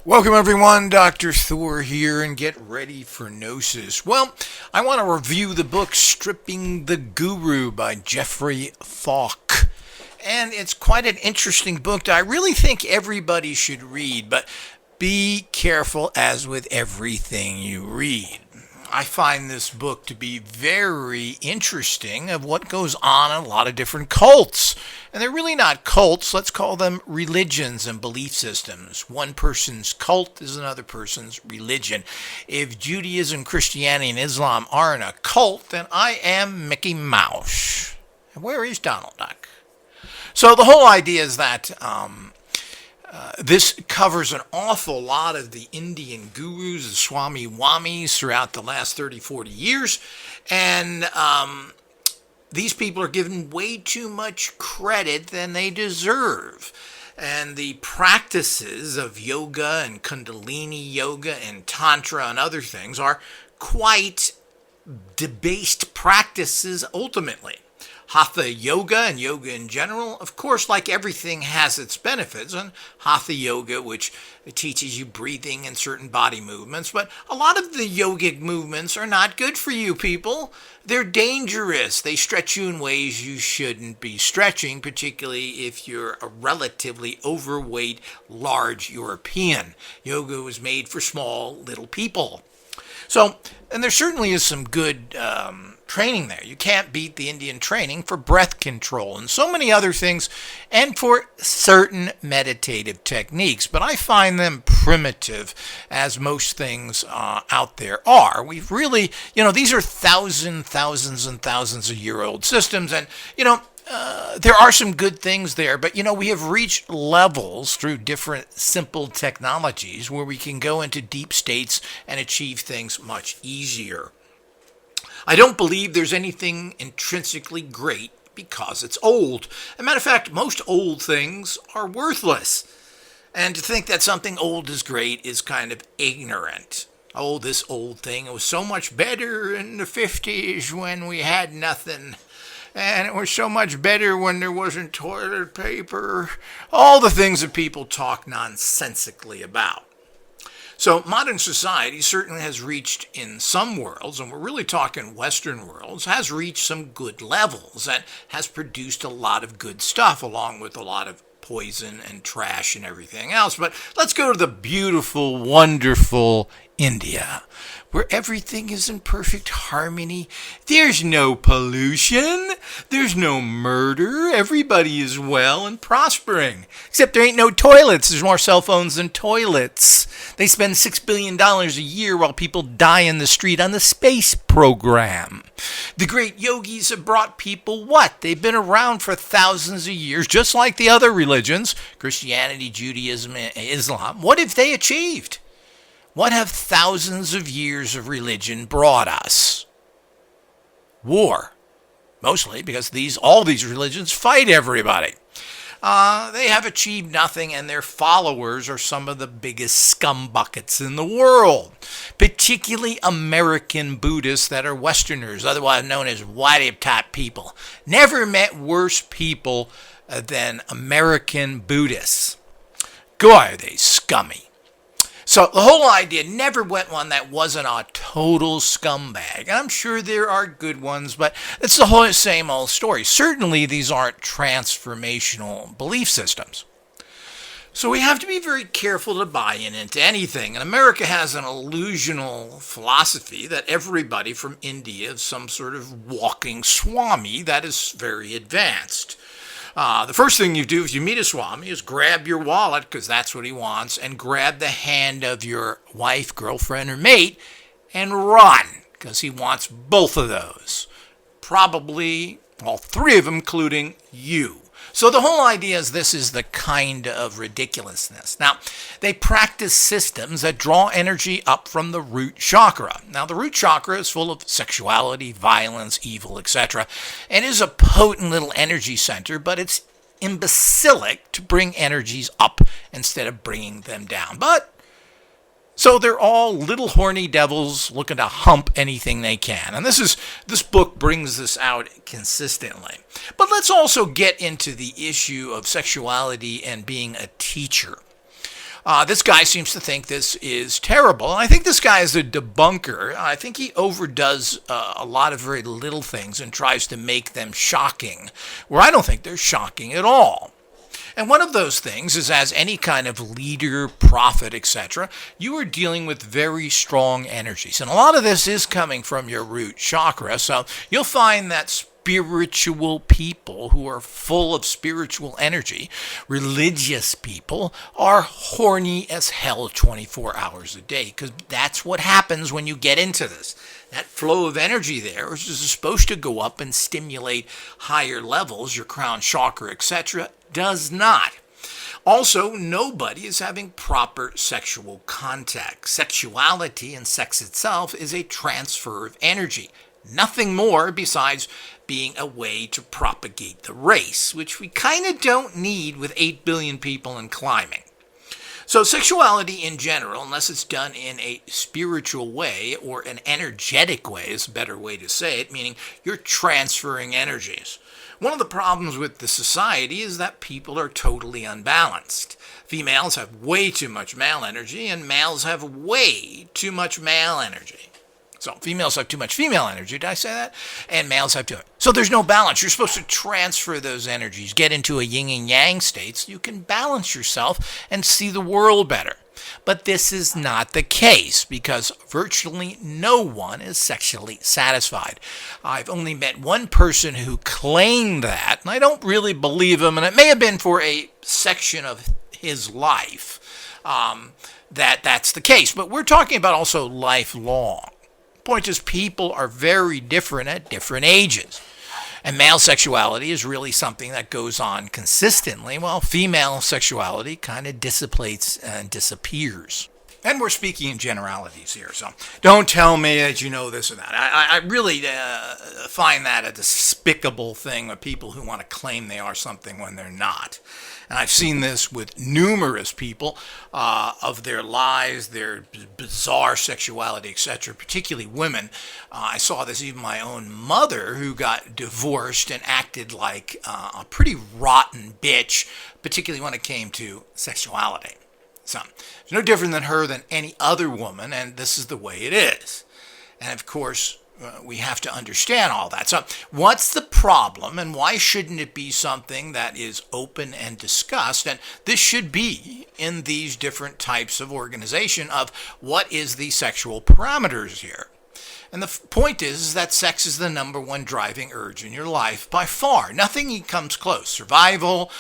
Welcome everyone, Dr. Thor here, and get ready for Gnosis. Well, I want to review the book Stripping the Guru by Jeffrey Falk. And it's quite an interesting book that I really think everybody should read, but be careful as with everything you read. I find this book to be very interesting of what goes on in a lot of different cults. And they're really not cults, let's call them religions and belief systems. One person's cult is another person's religion. If Judaism, Christianity, and Islam aren't a cult, then I am Mickey Mouse. And where is Donald Duck? So the whole idea is that this covers an awful lot of the Indian gurus, the Swami Wamis, throughout the last 30, 40 years. And these people are given way too much credit than they deserve. And the practices of yoga and Kundalini yoga and Tantra and other things are quite debased practices ultimately. Hatha yoga and yoga in general, of course, like everything, has its benefits. And Hatha yoga, which teaches you breathing and certain body movements, but a lot of the yogic movements are not good for you people. They're dangerous. They stretch you in ways you shouldn't be stretching, particularly if you're a relatively overweight, large European. Yoga was made for small, little people. So, and there certainly is some good training there. You can't beat the Indian training for breath control and so many other things, and for certain meditative techniques. But I find them primitive, as most things out there are. We've really, these are thousands and thousands of year old systems, and, there are some good things there, but we have reached levels through different simple technologies where we can go into deep states and achieve things much easier. I don't believe there's anything intrinsically great because it's old. As a matter of fact, most old things are worthless. And to think that something old is great is kind of ignorant. Oh, this old thing, it was so much better in the 50s when we had nothing. And it was so much better when there wasn't toilet paper. All the things that people talk nonsensically about. So modern society certainly has reached, in some worlds, and we're really talking Western worlds, has reached some good levels and has produced a lot of good stuff, along with a lot of poison and trash and everything else. But let's go to the beautiful, wonderful India, where everything is in perfect harmony. There's no pollution. There's no murder. Everybody is well and prospering. Except there ain't no toilets. There's more cell phones than toilets. They spend $6 billion a year while people die in the street on the space program. The great yogis have brought people what? They've been around for thousands of years, just like the other religions, Christianity, Judaism, Islam. What have they achieved? What have thousands of years of religion brought us? War. Mostly because all these religions fight everybody. They have achieved nothing, and their followers are some of the biggest scumbuckets in the world. Particularly American Buddhists that are Westerners, otherwise known as white-top people. Never met worse people than American Buddhists. Boy, are they scummy. So the whole idea, never went one that wasn't a total scumbag. I'm sure there are good ones, but it's the whole same old story. Certainly these aren't transformational belief systems. So we have to be very careful to buy into anything. And America has an illusional philosophy that everybody from India is some sort of walking Swami that is very advanced. The first thing you do if you meet a Swami is grab your wallet, because that's what he wants, and grab the hand of your wife, girlfriend, or mate, and run, because he wants both of those. Probably all three of them, including you. So the whole idea is this is the kind of ridiculousness. Now, they practice systems that draw energy up from the root chakra. Now, the root chakra is full of sexuality, violence, evil, etc. And is a potent little energy center, but it's imbecilic to bring energies up instead of bringing them down. So they're all little horny devils looking to hump anything they can. And this book brings this out consistently. But let's also get into the issue of sexuality and being a teacher. This guy seems to think this is terrible. And I think this guy is a debunker. I think he overdoes a lot of very little things and tries to make them shocking, where I don't think they're shocking at all. And one of those things is, as any kind of leader, prophet, etc., you are dealing with very strong energies. And a lot of this is coming from your root chakra. So you'll find that spiritual people who are full of spiritual energy, religious people, are horny as hell 24 hours a day, because that's what happens when you get into this. That flow of energy there is supposed to go up and stimulate higher levels, your crown chakra, etc., does not. Also, nobody is having proper sexual contact. Sexuality and sex itself is a transfer of energy. Nothing more besides being a way to propagate the race, which we kind of don't need with 8 billion people and climbing. So sexuality in general, unless it's done in a spiritual way or an energetic way is a better way to say it, meaning you're transferring energies. One of the problems with the society is that people are totally unbalanced. Females have way too much male energy and males have way too much male energy. So females have too much female energy, did I say that? And males have too much. So there's no balance. You're supposed to transfer those energies, get into a yin and yang state so you can balance yourself and see the world better. But this is not the case because virtually no one is sexually satisfied. I've only met one person who claimed that, and I don't really believe him, and it may have been for a section of his life that's the case. But we're talking about also lifelong. Point is, people are very different at different ages. And male sexuality is really something that goes on consistently, while female sexuality kind of dissipates and disappears. And we're speaking in generalities here, so don't tell me that you know this or that. I really find that a despicable thing with people who want to claim they are something when they're not. And I've seen this with numerous people of their lives, their bizarre sexuality, etc., particularly women. I saw this even my own mother, who got divorced and acted like a pretty rotten bitch, particularly when it came to sexuality. So it's no different than her than any other woman, and this is the way it is. And of course, we have to understand all that. So what's the problem, and why shouldn't it be something that is open and discussed? And this should be in these different types of organization of what is the sexual parameters here. And the point is that sex is the number one driving urge in your life by far. Nothing comes close. Survival,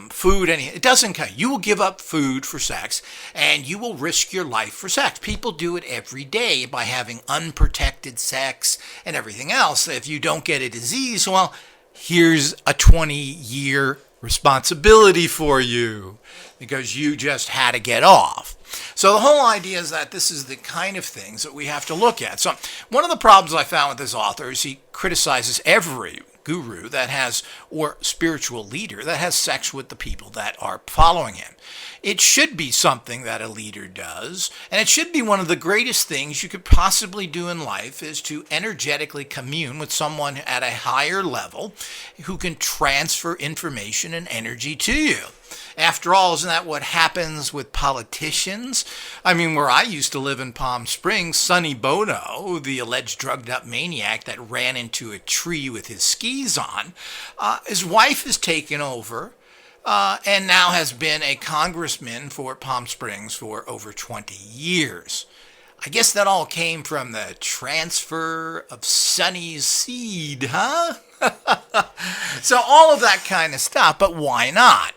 food, anything. It doesn't count. You will give up food for sex, and you will risk your life for sex. People do it every day by having unprotected sex and everything else. If you don't get a disease, well, here's a 20-year responsibility for you because you just had to get off. So the whole idea is that this is the kind of things that we have to look at. So one of the problems I found with this author is he criticizes every guru that has, or spiritual leader that has sex with the people that are following him. It should be something that a leader does, and it should be one of the greatest things you could possibly do in life is to energetically commune with someone at a higher level who can transfer information and energy to you. After all, isn't that what happens with politicians? I mean, where I used to live in Palm Springs, Sonny Bono, the alleged drugged-up maniac that ran into a tree with his skis on, his wife has taken over and now has been a congressman for Palm Springs for over 20 years. I guess that all came from the transfer of Sonny's seed, huh? So all of that kind of stuff, but why not?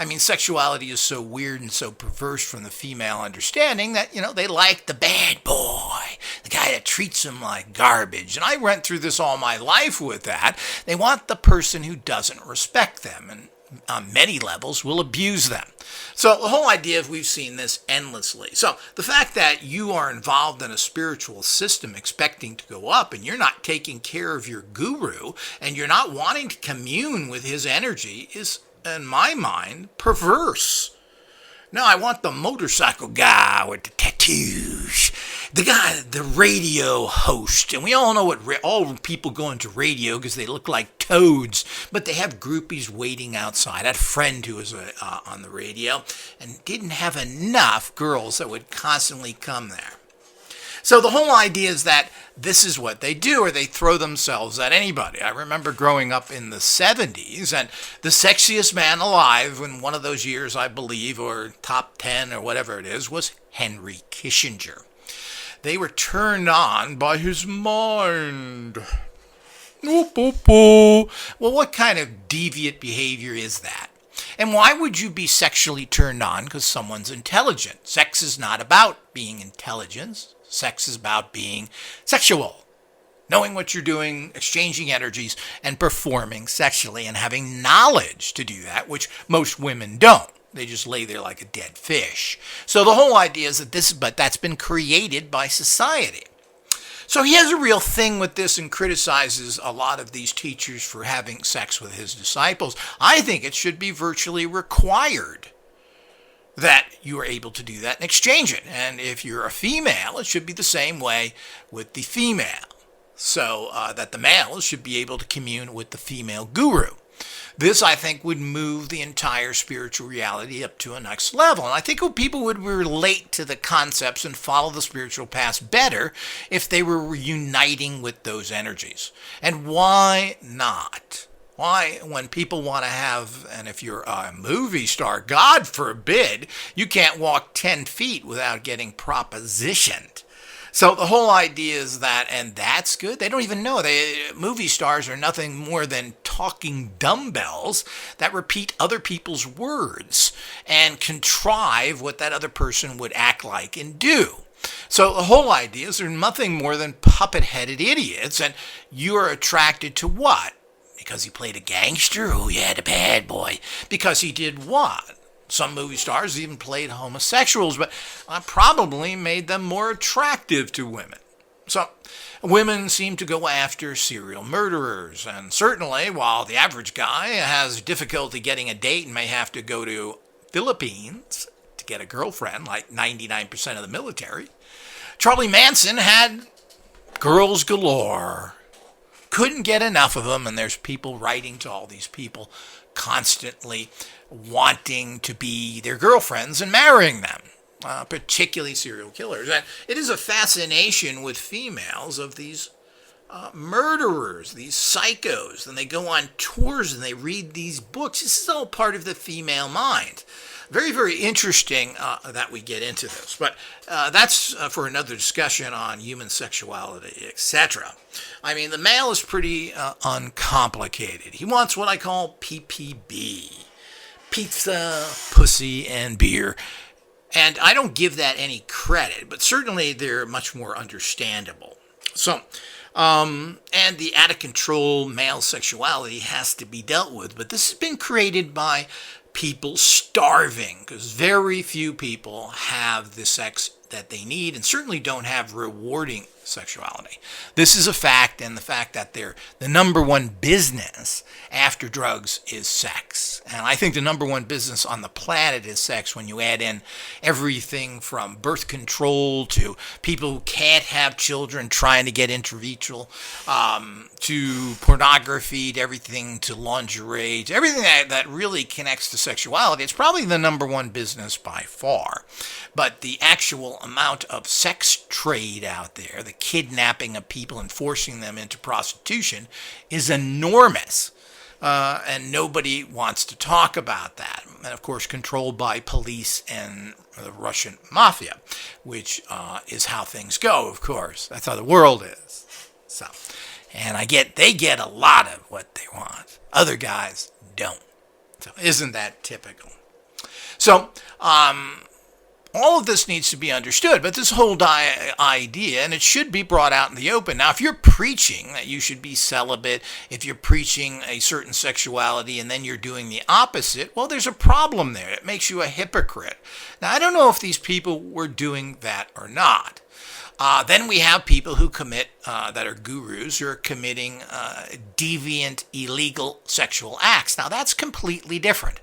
I mean, sexuality is so weird and so perverse from the female understanding that, they like the bad boy, the guy that treats them like garbage. And I went through this all my life with that. They want the person who doesn't respect them and on many levels will abuse them. So the whole idea is we've seen this endlessly. So the fact that you are involved in a spiritual system expecting to go up and you're not taking care of your guru and you're not wanting to commune with his energy is, in my mind, perverse. No, I want the motorcycle guy with the tattoos the guy, the radio host, and we all know what all people go into radio because they look like toads, but they have groupies waiting outside. I had a friend who was on the radio and didn't have enough girls that would constantly come there. So the whole idea is that this is what they do, or they throw themselves at anybody. I remember growing up in the 70s, and the sexiest man alive in one of those years, I believe, or top 10 or whatever it is, was Henry Kissinger. They were turned on by his mind. Well, what kind of deviant behavior is that? And why would you be sexually turned on because someone's intelligent? Sex is not about being intelligent. Sex is about being sexual, knowing what you're doing, exchanging energies, and performing sexually, and having knowledge to do that, which most women don't. They just lay there like a dead fish. So the whole idea is that that's been created by society. So he has a real thing with this and criticizes a lot of these teachers for having sex with his disciples. I think it should be virtually required that you are able to do that and exchange it. And if you're a female, it should be the same way with the female. So that the male should be able to commune with the female guru. This, I think, would move the entire spiritual reality up to a next level. And I think people would relate to the concepts and follow the spiritual path better if they were uniting with those energies. And why not? Why, when people want to have, and if you're a movie star, God forbid, you can't walk 10 feet without getting propositioned. So the whole idea is that, and that's good. They don't even know. Movie stars are nothing more than talking dumbbells that repeat other people's words and contrive what that other person would act like and do. So the whole idea is they're nothing more than puppet-headed idiots, and you're attracted to what? Because he played a gangster? Oh yeah, the bad boy. Because he did what? Some movie stars even played homosexuals, but probably made them more attractive to women. So women seem to go after serial murderers, and certainly while the average guy has difficulty getting a date and may have to go to Philippines to get a girlfriend, like 99% of the military, Charlie Manson had girls galore. Couldn't get enough of them, and there's people writing to all these people constantly wanting to be their girlfriends and marrying them, particularly serial killers. And it is a fascination with females of these murderers, these psychos, and they go on tours and they read these books. This is all part of the female mind. Very, very interesting that we get into this. But that's for another discussion on human sexuality, etc. I mean, the male is pretty uncomplicated. He wants what I call PPB. Pizza, pussy, and beer. And I don't give that any credit, but certainly they're much more understandable. So, and the out-of-control male sexuality has to be dealt with. But this has been created by people starving, because very few people have the sex that they need and certainly don't have rewarding sexuality. This is a fact, and the fact that the number one business after drugs is sex. And I think the number one business on the planet is sex when you add in everything from birth control to people who can't have children trying to get intravitreal, to pornography, to everything, to lingerie, to everything that really connects to sexuality. It's probably the number one business by far. But the actual amount of sex trade out there, the kidnapping of people and forcing them into prostitution, is enormous. And nobody wants to talk about that. And of course, controlled by police and the Russian mafia, which is how things go, of course. That's how the world is. So, and they get a lot of what they want. Other guys don't. So isn't that typical? So, all of this needs to be understood, but this whole idea, and it should be brought out in the open. Now, if you're preaching that you should be celibate, if you're preaching a certain sexuality and then you're doing the opposite, well, there's a problem there. It makes you a hypocrite. Now, I don't know if these people were doing that or not. Then we have people who commit, that are gurus, who are committing deviant, illegal sexual acts. Now, that's completely different.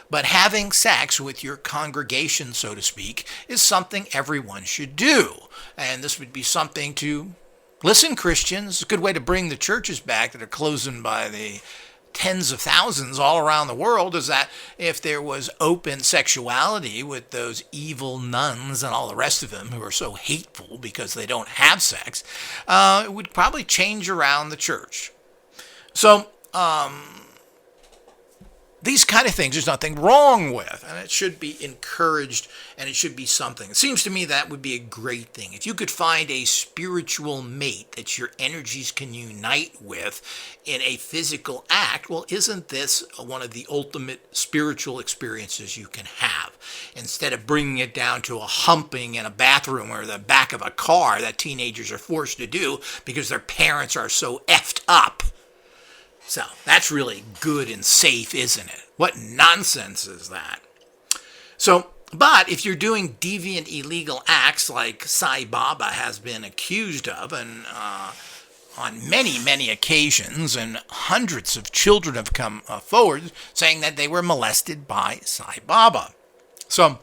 But having sex with your congregation, so to speak, is something everyone should do. And this would be something to listen, Christians. It's a good way to bring the churches back that are closing by the tens of thousands all around the world, is that if there was open sexuality with those evil nuns and all the rest of them who are so hateful because they don't have sex, it would probably change around the church. So, these kind of things there's nothing wrong with, and it should be encouraged, and it should be something. It seems to me that would be a great thing. If you could find a spiritual mate that your energies can unite with in a physical act, well, isn't this one of the ultimate spiritual experiences you can have? Instead of bringing it down to a humping in a bathroom or the back of a car that teenagers are forced to do because their parents are so effed up. So that's really good and safe, isn't it? What nonsense is that? So, but if you're doing deviant illegal acts like Sai Baba has been accused of, and on many, many occasions, and hundreds of children have come forward saying that they were molested by Sai Baba. So,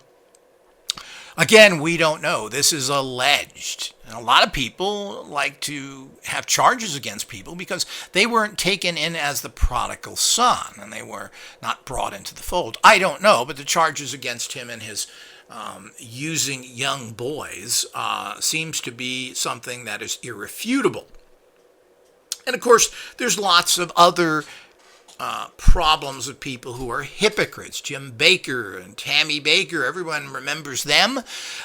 again, we don't know. This is alleged. And a lot of people like to have charges against people because they weren't taken in as the prodigal son and they were not brought into the fold. I don't know, but the charges against him and his using young boys seems to be something that is irrefutable. And of course, there's lots of other problems of people who are hypocrites. Jim Baker and Tammy Baker, everyone remembers them.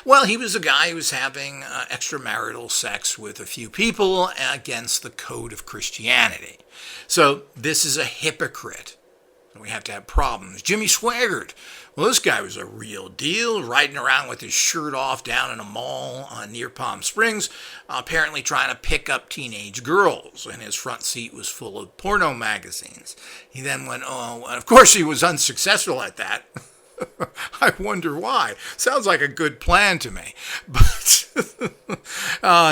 Well, he was a guy who was having extramarital sex with a few people against the code of Christianity. So this is a hypocrite. We have to have problems. Jimmy Swaggart. Well, this guy was a real deal, riding around with his shirt off down in a mall near Palm Springs, apparently trying to pick up teenage girls, and his front seat was full of porno magazines. He then went, and of course he was unsuccessful at that. I wonder why. Sounds like a good plan to me. But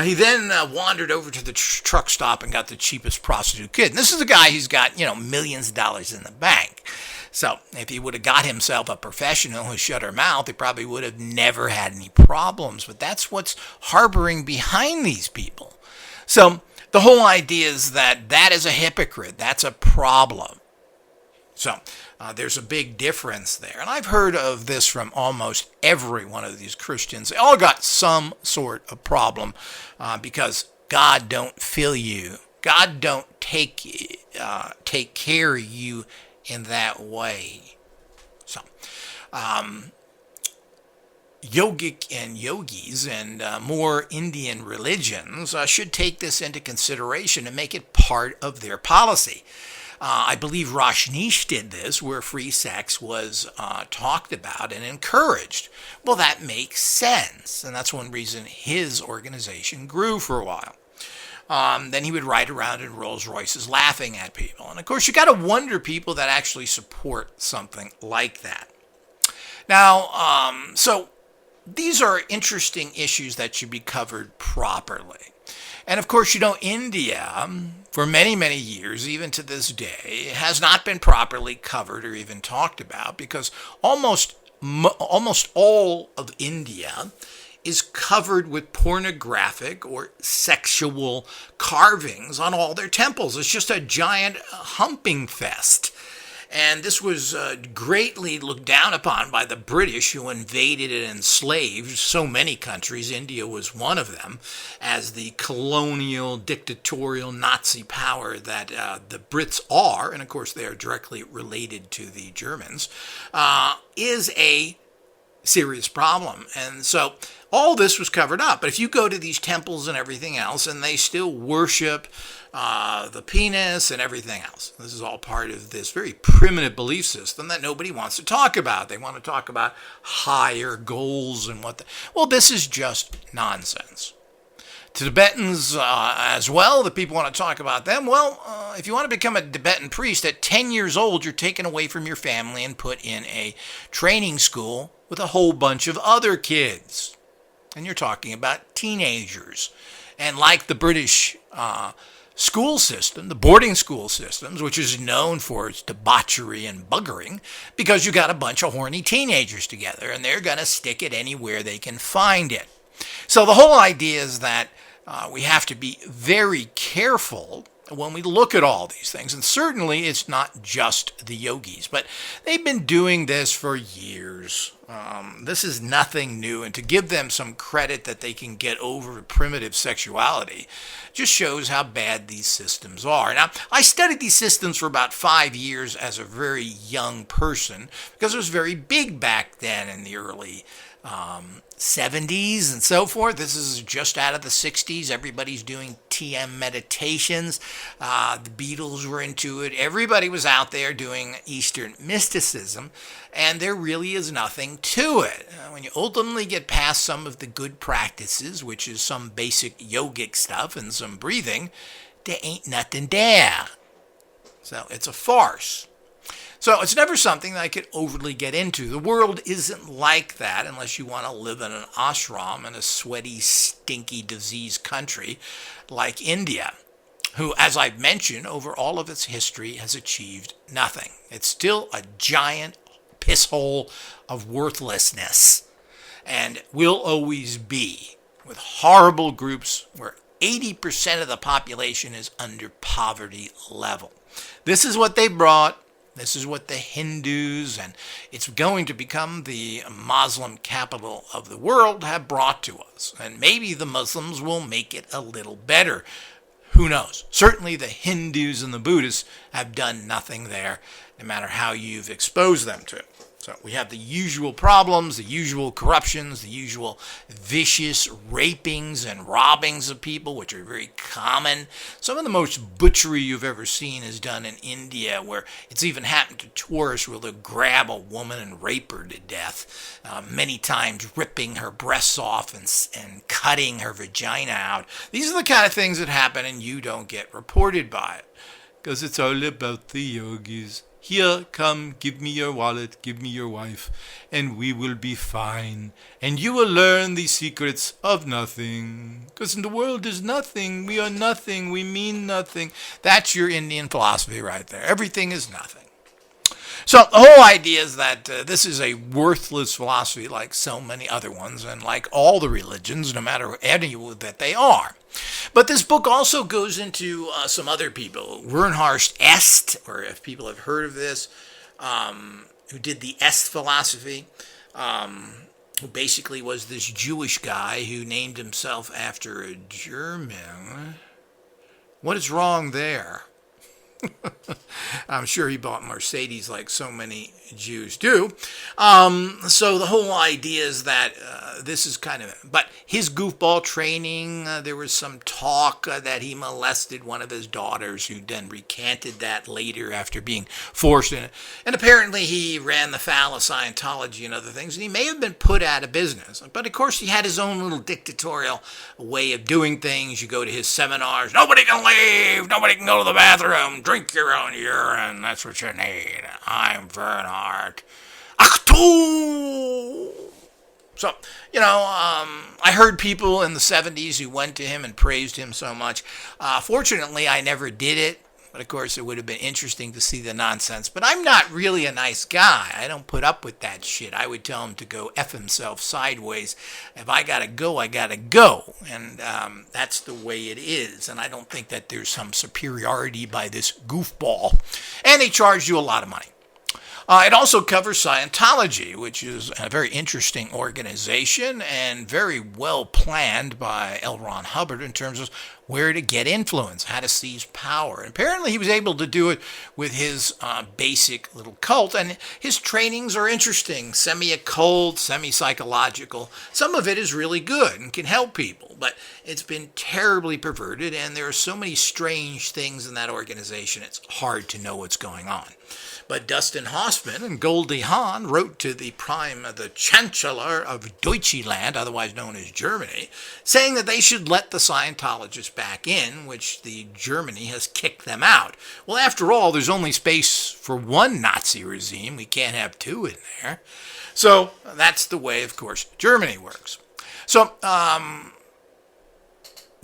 he then wandered over to the truck stop and got the cheapest prostitute kid. And this is a guy who's got, millions of dollars in the bank. So if he would have got himself a professional who shut her mouth, he probably would have never had any problems. But that's what's harboring behind these people. So the whole idea is that is a hypocrite. That's a problem. So there's a big difference there. And I've heard of this from almost every one of these Christians. They all got some sort of problem because God don't fill you. God don't take care of you in that way. So, yogic and yogis and more Indian religions should take this into consideration and make it part of their policy. I believe Rajneesh did this, where free sex was talked about and encouraged. Well, that makes sense, and that's one reason his organization grew for a while. Then he would ride around in Rolls Royces laughing at people. And of course, you got to wonder people that actually support something like that. Now, so these are interesting issues that should be covered properly. And of course, India, for many, many years, even to this day, has not been properly covered or even talked about because almost all of India is covered with pornographic or sexual carvings on all their temples. It's just a giant humping fest. And this was greatly looked down upon by the British, who invaded and enslaved so many countries. India was one of them, as the colonial, dictatorial Nazi power that the Brits are, and of course they are directly related to the Germans, is a serious problem. And so all this was covered up. But if you go to these temples and everything else, and they still worship the penis and everything else. This is all part of this very primitive belief system that nobody wants to talk about. They want to talk about higher goals and well, this is just nonsense. To Tibetans as well, the people want to talk about them. Well, if you want to become a Tibetan priest, at 10 years old, you're taken away from your family and put in a training school with a whole bunch of other kids. And you're talking about teenagers. And like the British school system, the boarding school systems, which is known for its debauchery and buggering, because you got a bunch of horny teenagers together and they're going to stick it anywhere they can find it. So the whole idea is that we have to be very careful when we look at all these things. And certainly it's not just the yogis, but they've been doing this for years. This is nothing new. And to give them some credit that they can get over primitive sexuality just shows how bad these systems are. Now, I studied these systems for about 5 years as a very young person because it was very big back then in the early 70s and so forth. This is just out of the 60s. Everybody's doing TM meditations. The Beatles were into it. Everybody was out there doing Eastern mysticism, and there really is nothing to it. When you ultimately get past some of the good practices, which is some basic yogic stuff and some breathing, there ain't nothing there. So it's a farce. So it's never something that I could overly get into. The world isn't like that unless you want to live in an ashram in a sweaty, stinky, diseased country like India, who, as I've mentioned, over all of its history has achieved nothing. It's still a giant piss hole of worthlessness and will always be, with horrible groups where 80% of the population is under poverty level. This is what they brought. This is what the Hindus, and it's going to become the Muslim capital of the world, have brought to us. And maybe the Muslims will make it a little better. Who knows? Certainly the Hindus and the Buddhists have done nothing there, no matter how you've exposed them to it. So we have the usual problems, the usual corruptions, the usual vicious rapings and robbings of people, which are very common. Some of the most butchery you've ever seen is done in India, where it's even happened to tourists where they'll grab a woman and rape her to death, many times ripping her breasts off and cutting her vagina out. These are the kind of things that happen and you don't get reported by it, because it's all about the yogis. Here, come, give me your wallet, give me your wife, and we will be fine. And you will learn the secrets of nothing. Because in the world there's nothing. We are nothing. We mean nothing. That's your Indian philosophy right there. Everything is nothing. So the whole idea is that this is a worthless philosophy like so many other ones and like all the religions, no matter any that they are. But this book also goes into some other people. Wernhardt Est, or if people have heard of this, who did the Est philosophy, who basically was this Jewish guy who named himself after a German. What is wrong there? I'm sure he bought Mercedes like so many Jews do. So the whole idea is that this is kind of... But his goofball training, there was some talk that he molested one of his daughters, who then recanted that later after being forced in it. And apparently he ran the foul of Scientology and other things, and he may have been put out of business. But of course he had his own little dictatorial way of doing things. You go to his seminars, nobody can leave, nobody can go to the bathroom, drink your own urine, that's what you need. I'm Bernhardt. Achtung! So, I heard people in the 70s who went to him and praised him so much. Fortunately, I never did it. But of course, it would have been interesting to see the nonsense. But I'm not really a nice guy. I don't put up with that shit. I would tell him to go F himself sideways. If I gotta go, I gotta go. And that's the way it is. And I don't think that there's some superiority by this goofball. And they charge you a lot of money. It also covers Scientology, which is a very interesting organization and very well planned by L. Ron Hubbard in terms of where to get influence, how to seize power. And apparently he was able to do it with his basic little cult, and his trainings are interesting, semi-occult, semi-psychological. Some of it is really good and can help people, but it's been terribly perverted, and there are so many strange things in that organization, it's hard to know what's going on. But Dustin Hoffman and Goldie Hawn wrote to the Chancellor of Deutschland, otherwise known as Germany, saying that they should let the Scientologists back in, which the Germany has kicked them out. Well, after all, there's only space for one Nazi regime. We can't have two in there. So that's the way, of course, Germany works. So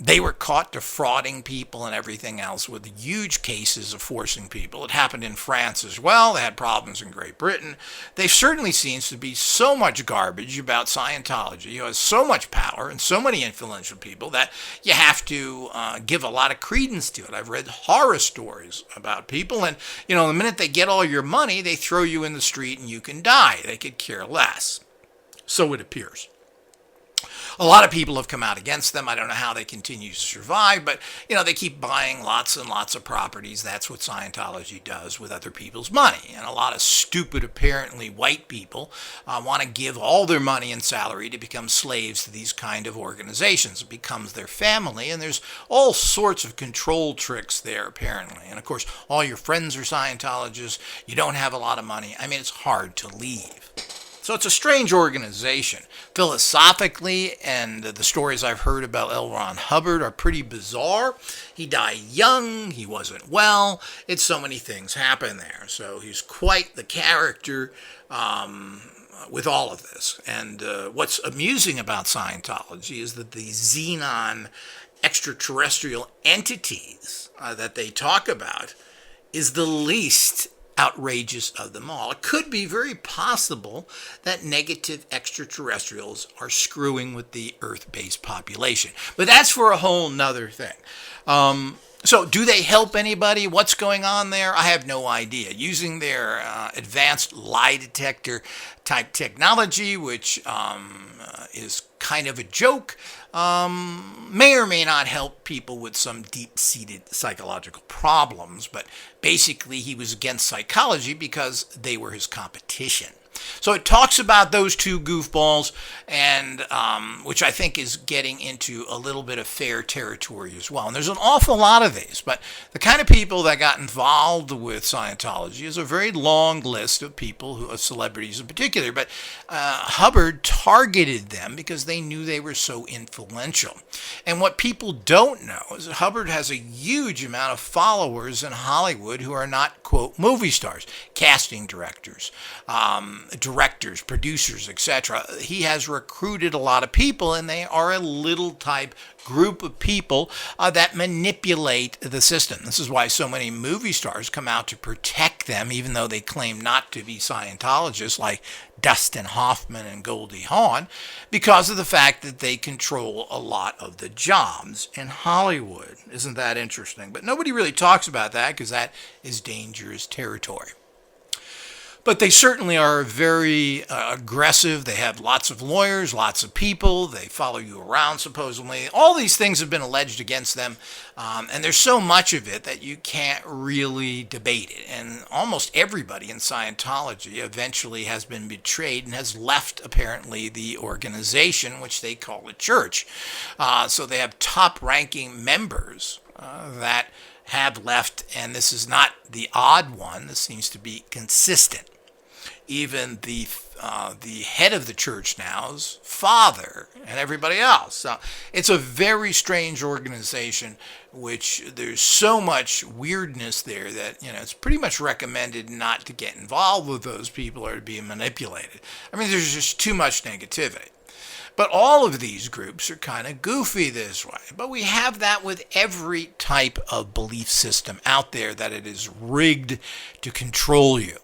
They were caught defrauding people and everything else with huge cases of forcing people. It happened in France as well. They had problems in Great Britain. There certainly seems to be so much garbage about Scientology. It has so much power and so many influential people that you have to give a lot of credence to it. I've read horror stories about people, and the minute they get all your money, they throw you in the street and you can die. They could care less. So it appears. A lot of people have come out against them. I don't know how they continue to survive, but, they keep buying lots and lots of properties. That's what Scientology does with other people's money. And a lot of stupid, apparently white people want to give all their money and salary to become slaves to these kind of organizations. It becomes their family, and there's all sorts of control tricks there, apparently. And, of course, all your friends are Scientologists. You don't have a lot of money. I mean, it's hard to leave. So it's a strange organization. Philosophically, and the stories I've heard about L. Ron Hubbard are pretty bizarre. He died young. He wasn't well. It's so many things happen there. So he's quite the character with all of this. And what's amusing about Scientology is that the xenon extraterrestrial entities that they talk about is the least outrageous of them all. It could be very possible that negative extraterrestrials are screwing with the Earth-based population. But that's for a whole nother thing. So do they help anybody? What's going on there? I have no idea. Using their advanced lie detector type technology, which is kind of a joke, may or may not help people with some deep-seated psychological problems. But basically, he was against psychology because they were his competition. So it talks about those two goofballs, and which I think is getting into a little bit of fair territory as well. And there's an awful lot of these, but the kind of people that got involved with Scientology is a very long list of people, celebrities in particular. But Hubbard targeted them because they knew they were so influential. And what people don't know is that Hubbard has a huge amount of followers in Hollywood who are not, quote, movie stars, casting directors, directors, producers, etc. He has recruited a lot of people, and they are a little type group of people that manipulate the system. This is why so many movie stars come out to protect them, even though they claim not to be Scientologists, like Dustin Hoffman and Goldie Hawn, because of the fact that they control a lot of the jobs in Hollywood. Isn't that interesting? But nobody really talks about that because that is dangerous territory. But they certainly are very aggressive. They have lots of lawyers, lots of people. They follow you around, supposedly. All these things have been alleged against them. And there's so much of it that you can't really debate it. And almost everybody in Scientology eventually has been betrayed and has left, apparently, the organization, which they call a church. So they have top-ranking members that have left, and this is not the odd one. This seems to be consistent. Even the head of the church now's father and everybody else. So it's a very strange organization, which there's so much weirdness there that, it's pretty much recommended not to get involved with those people or to be manipulated. I mean, there's just too much negativity. But all of these groups are kind of goofy this way. But we have that with every type of belief system out there, that it is rigged to control you.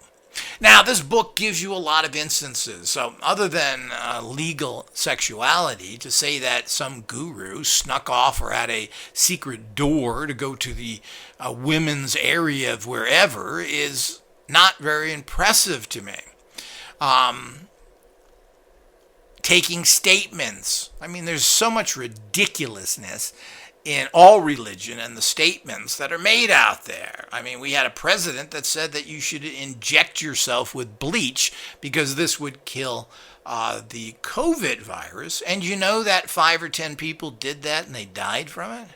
Now, this book gives you a lot of instances. So other than legal sexuality, to say that some guru snuck off or had a secret door to go to the women's area of wherever is not very impressive to me. Taking statements. I mean, there's so much ridiculousness in all religion and the statements that are made out there. I mean, we had a president that said that you should inject yourself with bleach because this would kill the COVID virus. And you know that 5 or 10 people did that and they died from it?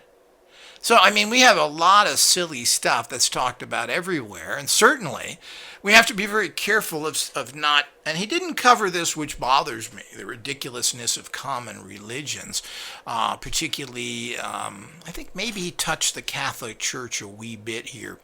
So, I mean, we have a lot of silly stuff that's talked about everywhere. And certainly, we have to be very careful of not, and he didn't cover this, which bothers me, the ridiculousness of common religions, particularly, I think maybe he touched the Catholic Church a wee bit here.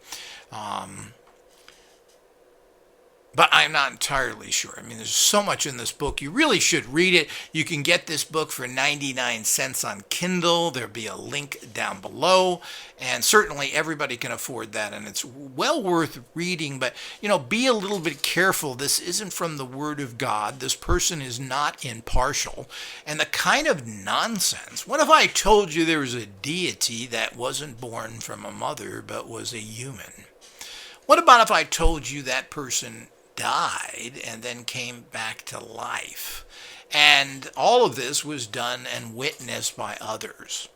but I'm not entirely sure. I mean, there's so much in this book. You really should read it. You can get this book for 99 cents on Kindle. There'll be a link down below. And certainly everybody can afford that. And it's well worth reading. But, be a little bit careful. This isn't from the Word of God. This person is not impartial. And the kind of nonsense. What if I told you there was a deity that wasn't born from a mother but was a human? What about if I told you that person died and then came back to life? And all of this was done and witnessed by others.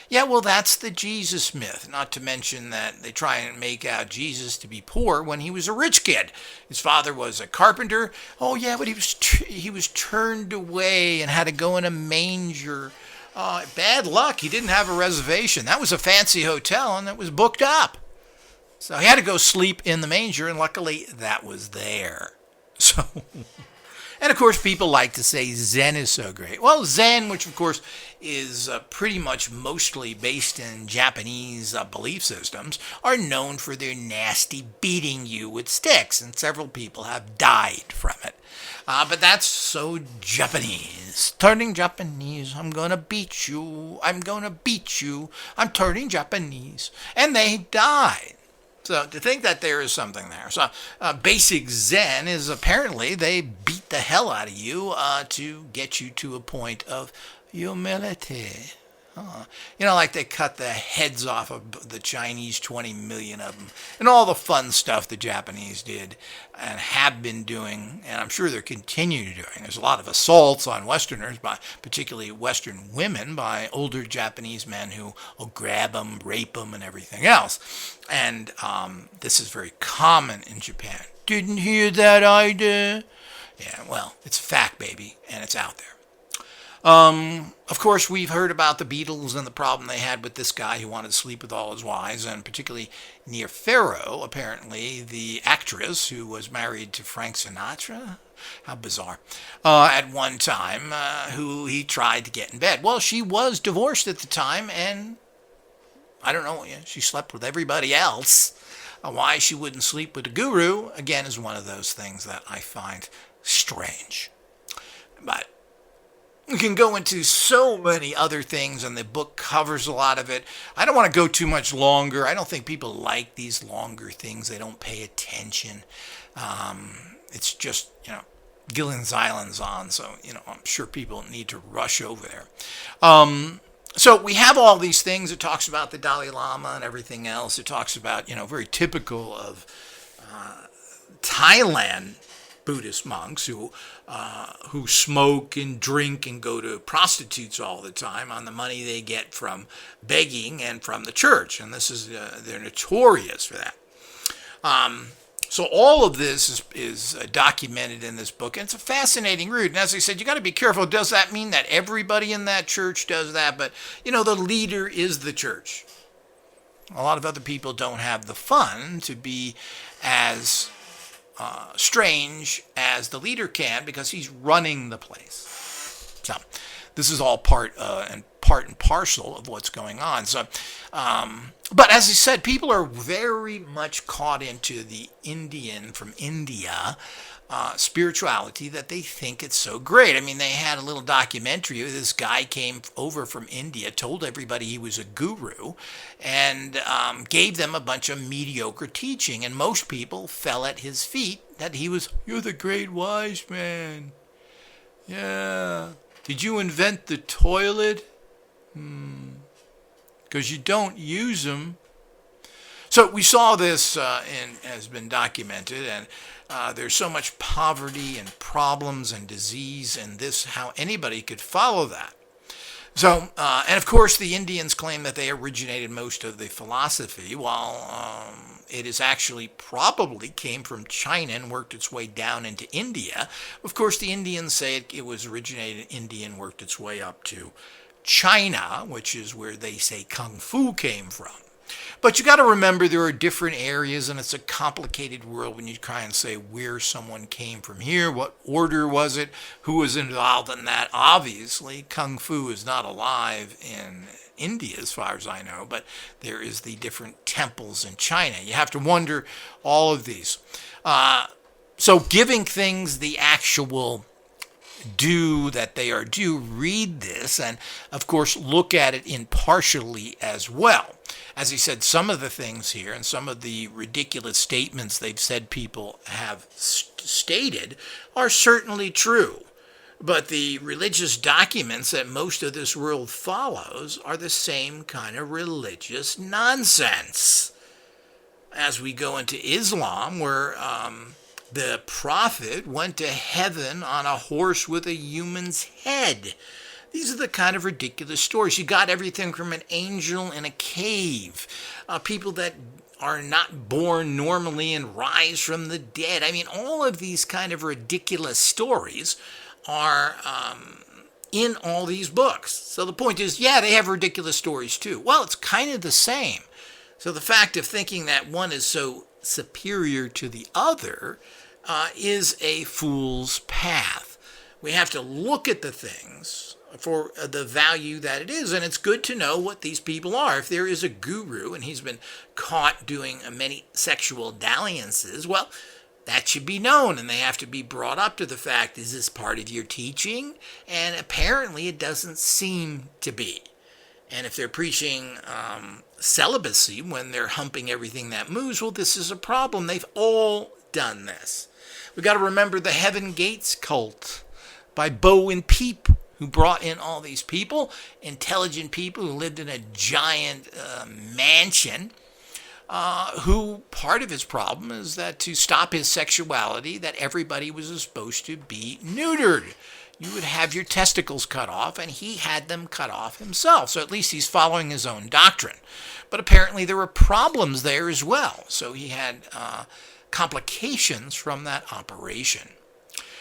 Yeah, well, that's the Jesus myth. Not to mention that they try and make out Jesus to be poor when he was a rich kid. His father was a carpenter. Oh, yeah, but he was turned away and had to go in a manger. Bad luck. He didn't have a reservation. That was a fancy hotel and it was booked up. So he had to go sleep in the manger, and luckily that was there. So, and of course, people like to say Zen is so great. Well, Zen, which of course is pretty much mostly based in Japanese belief systems, are known for their nasty beating you with sticks, and several people have died from it. But that's so Japanese. Turning Japanese, I'm gonna beat you. I'm gonna beat you. I'm turning Japanese. And they died. So to think that there is something there. So basic Zen is apparently they beat the hell out of you to get you to a point of humility. Like they cut the heads off of the Chinese, 20 million of them, and all the fun stuff the Japanese did and have been doing, and I'm sure they're continuing doing. There's a lot of assaults on Westerners, by particularly Western women, by older Japanese men who will grab them, rape them, and everything else. And this is very common in Japan. Didn't hear that either. Yeah, well, it's a fact, baby, and it's out there. Of course, we've heard about the Beatles and the problem they had with this guy who wanted to sleep with all his wives, and particularly Nia Farrow, apparently the actress who was married to Frank Sinatra. How bizarre. At one time, who he tried to get in bed. Well, she was divorced at the time, and I don't know, she slept with everybody else. Why she wouldn't sleep with a guru, again, is one of those things that I find strange. But we can go into so many other things, and the book covers a lot of it. I don't want to go too much longer. I don't think people like these longer things. They don't pay attention. It's just, Gillian's Island's on, so, I'm sure people need to rush over there. So we have all these things. It talks about the Dalai Lama and everything else. It talks about, very typical of Thailand Buddhist monks who smoke and drink and go to prostitutes all the time on the money they get from begging and from the church. And this is they're notorious for that. So all of this is documented in this book, and it's a fascinating read. And as I said, you got to be careful. Does that mean that everybody in that church does that? But, the leader is the church. A lot of other people don't have the fun to be as strange as the leader can because he's running the place. So this is all part and parcel of what's going on. So, but as I said, people are very much caught into the Indian from India spirituality that they think it's so great. I mean, they had a little documentary. This guy came over from India, told everybody he was a guru, and gave them a bunch of mediocre teaching. And most people fell at his feet that you're the great wise man. Yeah. Did you invent the toilet? Because you don't use them. So we saw this has been documented, and there's so much poverty and problems and disease and this, how anybody could follow that. So, and of course the Indians claim that they originated most of the philosophy, while it is actually probably came from China and worked its way down into India. Of course, the Indians say it was originated in India and worked its way up to China, which is where they say Kung Fu came from. But you got to remember there are different areas, and it's a complicated world when you try and say where someone came from here, what order was it, who was involved in that. Obviously, Kung Fu is not alive in India as far as I know, but there is the different temples in China. You have to wonder all of these. So giving things the actual due that they are due, read this and, of course, look at it impartially as well. As he said, some of the things here and some of the ridiculous statements they've said people have stated are certainly true. But the religious documents that most of this world follows are the same kind of religious nonsense. As we go into Islam, where the prophet went to heaven on a horse with a human's head. These are the kind of ridiculous stories. You got everything from an angel in a cave, people that are not born normally and rise from the dead. I mean, all of these kind of ridiculous stories are in all these books. So the point is, yeah, they have ridiculous stories too. Well, it's kind of the same. So the fact of thinking that one is so superior to the other is a fool's path. We have to look at the things for the value that it is, and it's good to know what these people are. If there is a guru and he's been caught doing many sexual dalliances, well, that should be known, and they have to be brought up to the fact, is this part of your teaching? And apparently it doesn't seem to be. And if they're preaching celibacy when they're humping everything that moves, well, this is a problem. They've all done this. We've got to remember the Heaven Gates cult by Bo and Peep, who brought in all these people, intelligent people who lived in a giant mansion, who part of his problem is that to stop his sexuality, that everybody was supposed to be neutered. You would have your testicles cut off, and he had them cut off himself. So at least he's following his own doctrine. But apparently there were problems there as well. So he had complications from that operation.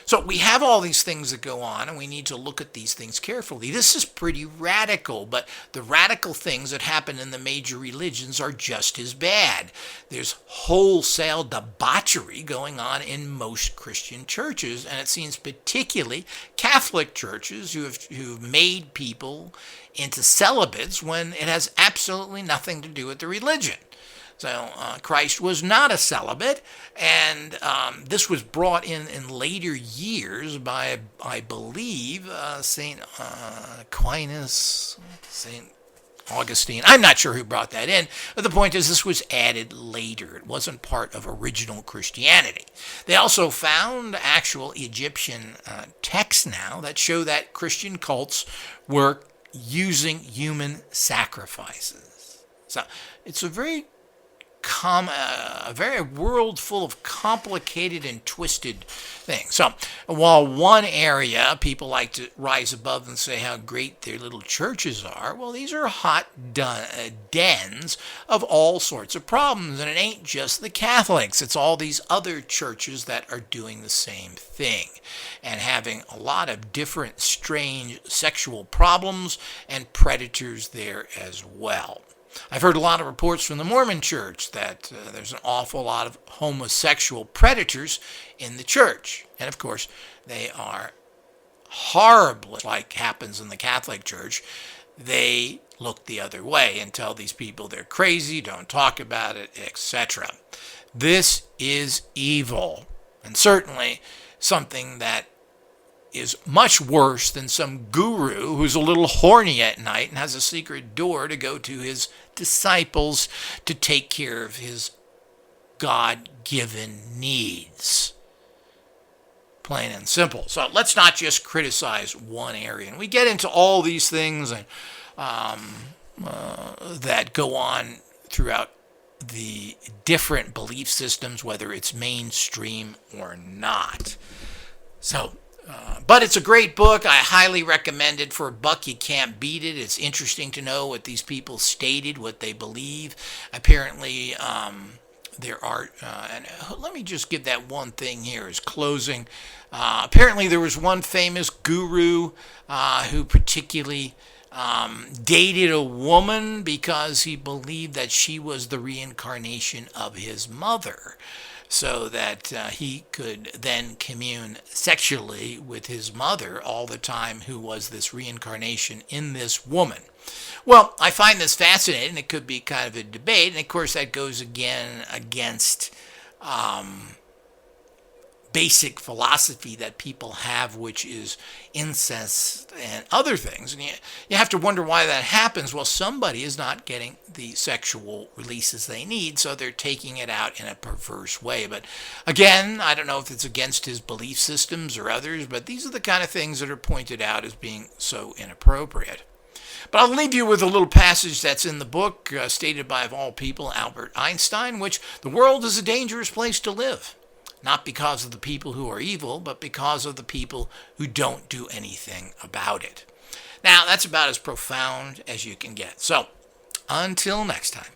So we have all these things that go on, and we need to look at these things carefully. This is pretty radical, but the radical things that happen in the major religions are just as bad. There's wholesale debauchery going on in most Christian churches, and it seems particularly Catholic churches who've made people into celibates when it has absolutely nothing to do with the religion. So Christ was not a celibate, and this was brought in later years by, I believe, St. Aquinas, St. Augustine. I'm not sure who brought that in, but the point is this was added later. It wasn't part of original Christianity. They also found actual Egyptian texts now that show that Christian cults were using human sacrifices. So it's a very world full of complicated and twisted things. So while one area people like to rise above and say how great their little churches are, well, these are hot dens of all sorts of problems, and it ain't just the Catholics. It's all these other churches that are doing the same thing and having a lot of different strange sexual problems and predators there as well. I've heard a lot of reports from the Mormon church that there's an awful lot of homosexual predators in the church. And of course, they are horrible, like happens in the Catholic church. They look the other way and tell these people they're crazy, don't talk about it, etc. This is evil, and certainly something that is much worse than some guru who's a little horny at night and has a secret door to go to his disciples to take care of his God-given needs. Plain and simple. So let's not just criticize one area. And we get into all these things and that go on throughout the different belief systems, whether it's mainstream or not. So, but it's a great book. I highly recommend it. For a buck, you can't beat it. It's interesting to know what these people stated, what they believe. Apparently, there are, and let me just give that one thing here as closing. Apparently, there was one famous guru who particularly dated a woman because he believed that she was the reincarnation of his mother, so that he could then commune sexually with his mother all the time, who was this reincarnation in this woman. Well, I find this fascinating. It could be kind of a debate, and of course that goes again against basic philosophy that people have, which is incest and other things. And you have to wonder why that happens. Well, somebody is not getting the sexual releases they need, so they're taking it out in a perverse way. But again, I don't know if it's against his belief systems or others, but these are the kind of things that are pointed out as being so inappropriate. But I'll leave you with a little passage that's in the book, stated by, of all people, Albert Einstein, which the world is a dangerous place to live. Not because of the people who are evil, but because of the people who don't do anything about it. Now, that's about as profound as you can get. So, until next time.